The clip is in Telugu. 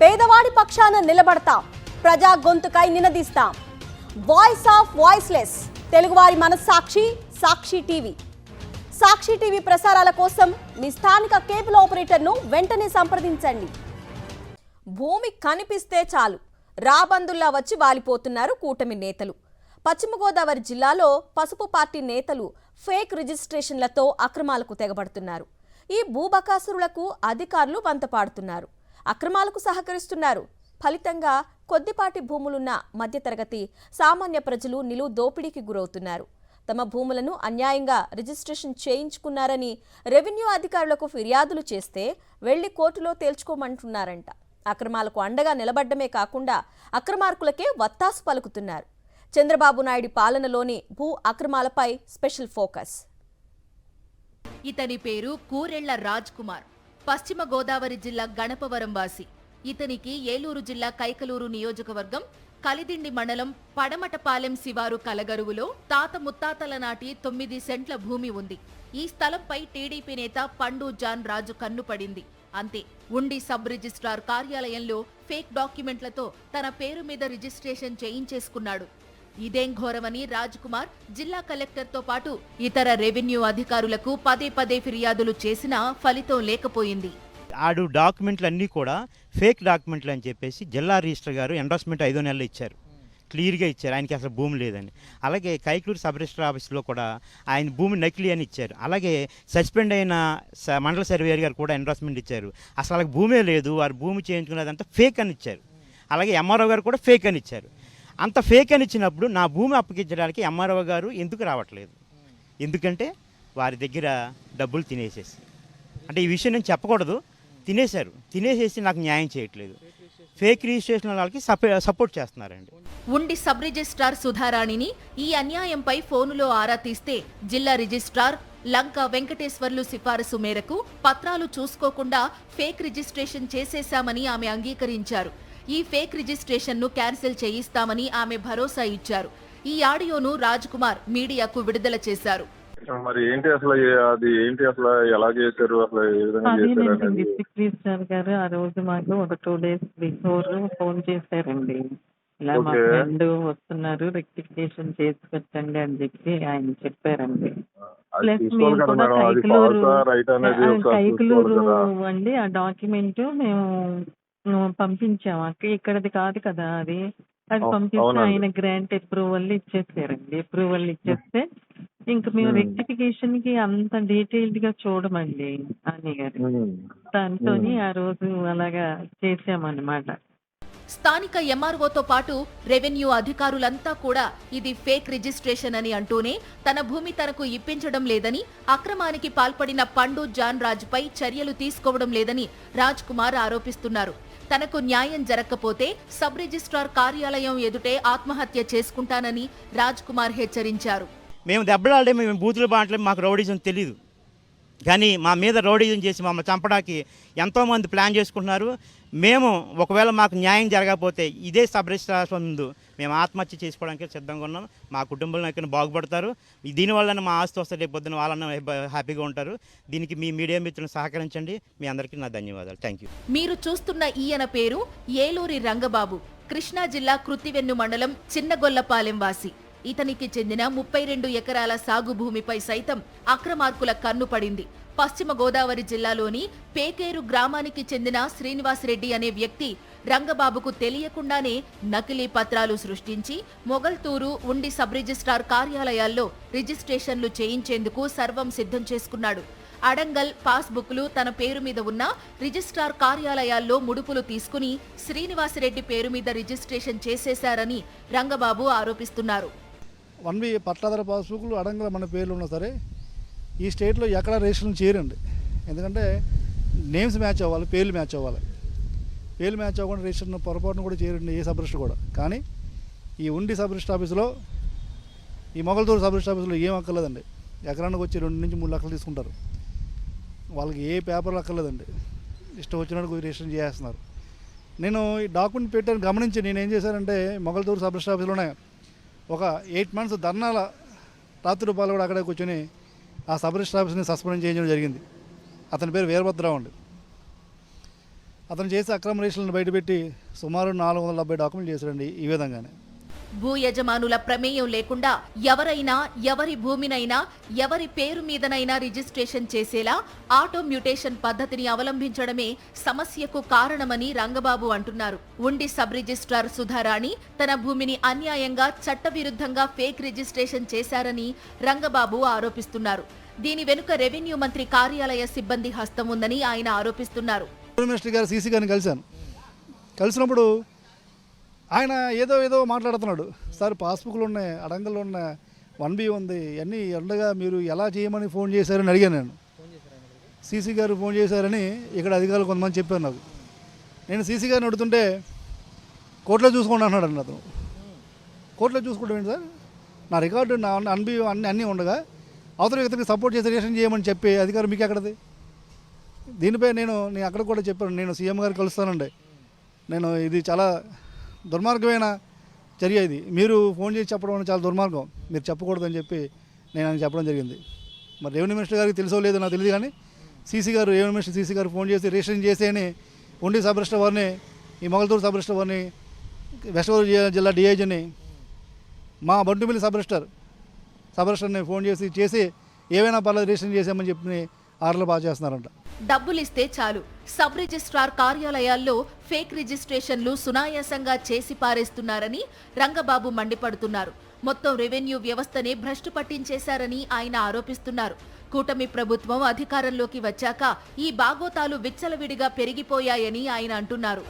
పేదవాడి పక్షాన నిలబడతాం, ప్రజా గొంతుకై నినదిస్తాం. వాయిస్ ఆఫ్ వాయిస్లెస్, తెలుగువారి మనస్సాక్షి సాక్షి టీవీ. సాక్షి టీవీ ప్రసారాల కోసం మీ స్థానిక కేబుల్ ఆపరేటర్ను వెంటనే సంప్రదించండి. భూమి కనిపిస్తే చాలు రాబందుల్లా వచ్చి వాలిపోతున్నారు కూటమి నేతలు. పశ్చిమ గోదావరి జిల్లాలో పసుపు పార్టీ నేతలు ఫేక్ రిజిస్ట్రేషన్లతో అక్రమాలకు తెగబడుతున్నారు. ఈ భూబకాసురులకు అధికారులు వంతపాడుతున్నారు, అక్రమాలకు సహకరిస్తున్నారు. ఫలితంగా కొద్దిపాటి భూములున్న మధ్యతరగతి సామాన్య ప్రజలు నిలువు దోపిడీకి గురవుతున్నారు. తమ భూములను అన్యాయంగా రిజిస్ట్రేషన్ చేయించుకున్నారని రెవెన్యూ అధికారులకు ఫిర్యాదులు చేస్తే వెళ్లి కోర్టులో తేల్చుకోమంటున్నారంట. అక్రమాలకు అండగా నిలబడ్డమే కాకుండా అక్రమార్కులకే వత్తాసు పలుకుతున్నారు. చంద్రబాబు నాయుడు పాలనలోని భూ అక్రమాలపై స్పెషల్ ఫోకస్. ఇతని పేరు కూరెళ్ల రాజ్ కుమార్. పశ్చిమ గోదావరి జిల్లా గణపవరం వాసి. ఇతనికి ఏలూరు జిల్లా కైకలూరు నియోజకవర్గం కలిదిండి మండలం పడమటపాలెం శివారు కలగరువులో తాత ముత్తాతల నాటి 9 సెంట్ల భూమి ఉంది. ఈ స్థలంపై టీడీపీ నేత పండు జాన్ రాజు కన్నుపడింది. అంతే, ఉండి సబ్ రిజిస్ట్రార్ కార్యాలయంలో ఫేక్ డాక్యుమెంట్లతో తన పేరు మీద రిజిస్ట్రేషన్ చేయించేసుకున్నాడు. ఇదేం ఘోరమని రాజ్ కుమార్ జిల్లా కలెక్టర్తో పాటు ఇతర రెవెన్యూ అధికారులకు పదే ఫిర్యాదులు చేసినా ఫలితం లేకపోయింది. ఆడు డాక్యుమెంట్లు అన్నీ కూడా ఫేక్ డాక్యుమెంట్లు అని చెప్పేసి జిల్లా రిజిస్టర్ గారు ఎండార్స్మెంట్ 5 నెలలు ఇచ్చారు, క్లియర్గా ఇచ్చారు. ఆయనకి అసలు భూమి లేదని. అలాగే కైకలూరు సబ్ రిజిస్టర్ ఆఫీస్లో కూడా ఆయన భూమి నకిలీ అని ఇచ్చారు. అలాగే సస్పెండ్ అయిన మండల సర్వేయర్ గారు కూడా ఎండార్స్మెంట్ ఇచ్చారు. అసలు వాళ్ళకి భూమే లేదు, వారు భూమి చేయించుకున్నదంతా ఫేక్ అని ఇచ్చారు. అలాగే ఎంఆర్ఓ గారు కూడా ఫేక్ అని ఇచ్చారు. అంత ఫేక్ అని ఇచ్చినప్పుడు నా భూమి అప్పగించడానికి ఎంఆర్ఓ గారు ఎందుకు రావట్లేదు? ఎందుకంటే వారి దగ్గర డబ్బులు తినేసేసి, అంటే ఈ విషయం నేను చెప్పకూడదు, తినేసేసి నాకు న్యాయం చేయట్లేదు. ఫేక్ రిజిస్ట్రేషన్ వాళ్ళకి సపోర్ట్ చేస్తున్నారండి. ఉండి సబ్ రిజిస్ట్రార్ సుధారాణిని ఈ అన్యాయంపై ఫోనులో ఆరా తీస్తే జిల్లా రిజిస్ట్రార్ లంక వెంకటేశ్వర్లు సిఫారసు మేరకు పత్రాలు చూసుకోకుండా ఫేక్ రిజిస్ట్రేషన్ చేసేశామని ఆమె అంగీకరించారు. ఈ ఫేక్ రిజిస్ట్రేషన్ను క్యాన్సిల్ చేయిస్తామని ఆమె భరోసా ఇచ్చారు. ఈ ఆడియోను రాజ్ కుమార్ మీడియాకు విడుదల చేశారు. మరి ఏంటి అసలు, అది ఏంటి అసలు, ఎలా చేశారు, అసలు ఏ విధంగా చేశారు? డిస్ట్రిక్ట్ రిజిస్ట్రార్ గారు ఆ రోజు మాకు ఒక 2 days బిఫోర్ ఫోన్ చేశారండి. ఇలా మా ఫ్రెండ్ వస్తున్నారు, రెక్టిఫికేషన్ చేసి పెట్టండి అని చెప్పి ఆయన చెప్పారండి. ప్లస్ మేము కూడా కైకలూరు అండి ఆ డాక్యుమెంట్ మేము పంపించాము. ఇక్కడది కాదు కదా అది పంపిస్తే ఆయన గ్రాంట్ అప్రూవల్ ఇచ్చేసారండి. అప్రూవల్ ఇచ్చేస్తే ఇంకా మేము రెక్టిఫికేషన్ కి అంత డీటెయిల్డ్ గా చూడమండి అని గారు. దాంతో ఆ రోజు అలాగా చేసామన్నమాట. స్థానిక ఎంఆర్ఓతో పాటు రెవెన్యూ అధికారులంతా కూడా ఇది ఫేక్ రిజిస్ట్రేషన్ అని అంటూనే తన భూమి తనకు ఇప్పించడం లేదని, అక్రమానికి పాల్పడిన పండు జాన్ రాజుపై చర్యలు తీసుకోవడం లేదని రాజ్ కుమార్ ఆరోపిస్తున్నారు. తనకు న్యాయం జరగకపోతే సబ్ రిజిస్ట్రార్ కార్యాలయం ఎదుటే ఆత్మహత్య చేసుకుంటానని రాజ్ కుమార్ హెచ్చరించారు. మేము దెబ్బలాడే, మేము బూతులు బాటలేము, మాకు రౌడీజం తెలీదు. కానీ మా మీద రౌడీజం చేసి మమ్మల్ని చంపడానికి ఎంతోమంది ప్లాన్ చేసుకుంటున్నారు. మేము ఒకవేళ మాకు న్యాయం జరగకపోతే ఇదే సబ్ రిజిస్ట్రార్ ముందు మేము ఆత్మహత్య చేసుకోవడానికి సిద్ధంగా ఉన్నాం. మా కుటుంబంలో ఎక్కడ బాగుపడతారు. దీనివల్ల మా ఆస్తి వస్తే రేపు పొద్దున వాళ్ళని హ్యాపీగా ఉంటారు. దీనికి మీ మీడియా మిత్రులను సహకరించండి. మీ అందరికీ నా ధన్యవాదాలు. Thank you. మీరు చూస్తున్న ఈయన పేరు ఏలూరి రంగబాబు. కృష్ణా జిల్లా కృత్తివెన్ను మండలం చిన్నగొల్లపాలెం వాసి. ఇతనికి చెందిన 32 ఎకరాల సాగు భూమిపై సైతం అక్రమార్కుల కన్ను పడింది. పశ్చిమ గోదావరి జిల్లాలోని పేకేరు గ్రామానికి చెందిన శ్రీనివాసరెడ్డి అనే వ్యక్తి రంగబాబుకు తెలియకుండానే నకిలీ పత్రాలు సృష్టించి మొగల్తూరు, ఉండి సబ్ రిజిస్ట్రార్ కార్యాలయాల్లో రిజిస్ట్రేషన్లు చేయించేందుకు సర్వం సిద్ధం చేసుకున్నాడు. అడంగల్ పాస్బుక్లు తన పేరు మీద ఉన్న రిజిస్ట్రార్ కార్యాలయాల్లో ముడుపులు తీసుకుని శ్రీనివాసరెడ్డి పేరు మీద రిజిస్ట్రేషన్ చేసేశారని రంగబాబు ఆరోపిస్తున్నారు. 1B పట్టాదార పాస్బుక్లు అడంగల్ మన పేర్లు ఉన్నా సరే ఈ స్టేట్లో ఎక్కడ రిజిస్ట్రేషన్ చేయరండి. ఎందుకంటే నేమ్స్ మ్యాచ్ అవ్వాలి, పేర్లు మ్యాచ్ అవ్వాలి. పేర్లు మ్యాచ్ అవ్వకుండా రిజిస్ట్రేషన్ పొరపాటును కూడా చేయరండి ఏ సబ్ రిజిస్టర్ కూడా. కానీ ఈ ఉండి సబ్ రిజిస్టర్ ఆఫీసులో, ఈ మొగల్తూరు సబ్ రిజిస్టర్ ఆఫీసులో ఏం అక్కర్లేదండి. ఎకరానికి వచ్చి 2 నుంచి 3 లక్షలు తీసుకుంటారు. వాళ్ళకి ఏ పేపర్లు అక్కర్లేదండి, ఇష్టం వచ్చినట్టు రిజిస్ట్రేషన్ చేస్తున్నారు. నేను ఈ డాక్యుమెంట్ పెట్టాను గమనించి నేను ఏం చేశానంటే మొగల్తూరు సబ్ రిజిస్టర్ ఆఫీసులోనే ఒక 8 months ధర్నాల రాత్రి రూపాయలు కూడా అక్కడే కూర్చొని ఆ సబ్ రిజిస్టర్ ఆఫీస్ని సస్పెండ్ చేయించడం జరిగింది. అతని పేరు వీరభద్రరావు అండి. అతను చేసే అక్రమ రిజిస్ట్రేషన్లు బయటపెట్టి సుమారు 470 డాక్యుమెంట్లు చేశాడండి ఈ విధంగానే. భూ యజమానుల ప్రమేయం లేకుండా ఎవరైనా ఎవరి భూమినైనా ఎవరి పేరు మీదనైనా రిజిస్ట్రేషన్ చేసేలా ఆటో మ్యూటేషన్ పద్ధతిని అవలంబించడమే సమస్యకు కారణమని రంగబాబు అంటున్నారు. ఉండి సబ్ రిజిస్ట్రార్ సుధారాణి తన భూమిని అన్యాయంగా చట్టవిరుద్ధంగా ఫేక్ రిజిస్ట్రేషన్ చేశారని రంగబాబు ఆరోపిస్తున్నారు. దీని వెనుక రెవెన్యూ మంత్రి కార్యాలయ సిబ్బంది హస్తం ఉందని ఆయన ఆరోపిస్తున్నారు. మినిస్టర్ గారు సీసీ గారిని కలిసినప్పుడు ఆయన ఏదో మాట్లాడుతున్నాడు. సార్ పాస్బుక్లు ఉన్నాయి, అడంగల్లో ఉన్న 1B ఉంది, ఇవన్నీ ఉండగా మీరు ఎలా చేయమని ఫోన్ చేశారని అడిగాను నేను. సీసీ గారు ఫోన్ చేశారని ఇక్కడ అధికారులు కొంతమంది చెప్పారు నాకు. నేను సీసీ గారిని అడుగుతుంటే కోర్టులో చూసుకోండి అన్నాడు అతను. కోర్టులో చూసుకుంటాం ఏంటి సార్, నా రికార్డు నా 1B అన్నీ ఉండగా అవతల వ్యక్తికి సపోర్ట్ చేసి రిజిస్ట్రేషన్ చేయమని చెప్పి అధికారం మీకు ఎక్కడది? దీనిపై నేను అక్కడ కూడా చెప్పాను, నేను సీఎం గారు కలుస్తానండి, నేను ఇది చాలా దుర్మార్గమైన చర్య, ఇది మీరు ఫోన్ చేసి చెప్పడం అనేది చాలా దుర్మార్గం, మీరు చెప్పకూడదని చెప్పి నేను ఆయన చెప్పడం జరిగింది. మరి రెవెన్యూ మినిస్టర్ గారికి తెలుసో లేదో నాకు తెలియదు, కానీ రెవెన్యూ మినిస్టర్ సీసీ గారు ఫోన్ చేసి రిజిస్ట్రేషన్ చేసేయని ఉండి సబ్ రిజిస్టర్ వారిని, ఈ మొగల్తూరు సబ్ రిజిస్టర్ వారిని, వెస్ట్ గోదావరి జిల్లా డిఐజీని, మా బంటుమిల్లి సబ్ రిజిస్టర్ని ఫోన్ చేసి ఏవైనా పర్లేదు రిజిస్ట్రేషన్ చేసామని చెప్పి ఆర్డర్లు పాస్ చేస్తున్నారంట. డబ్బులిస్తే చాలు సబ్ రిజిస్ట్రార్ కార్యాలయాల్లో ఫేక్ రిజిస్ట్రేషన్లు సునాయాసంగా చేసి పారేస్తున్నారని రంగబాబు మండిపడుతున్నారు. మొత్తం రెవెన్యూ వ్యవస్థనే భ్రష్టు పట్టించేశారని ఆయన ఆరోపిస్తున్నారు. కూటమి ప్రభుత్వం అధికారంలోకి వచ్చాక ఈ బాగోతాలు విచ్చలవిడిగా పెరిగిపోయాయని ఆయన అంటున్నారు.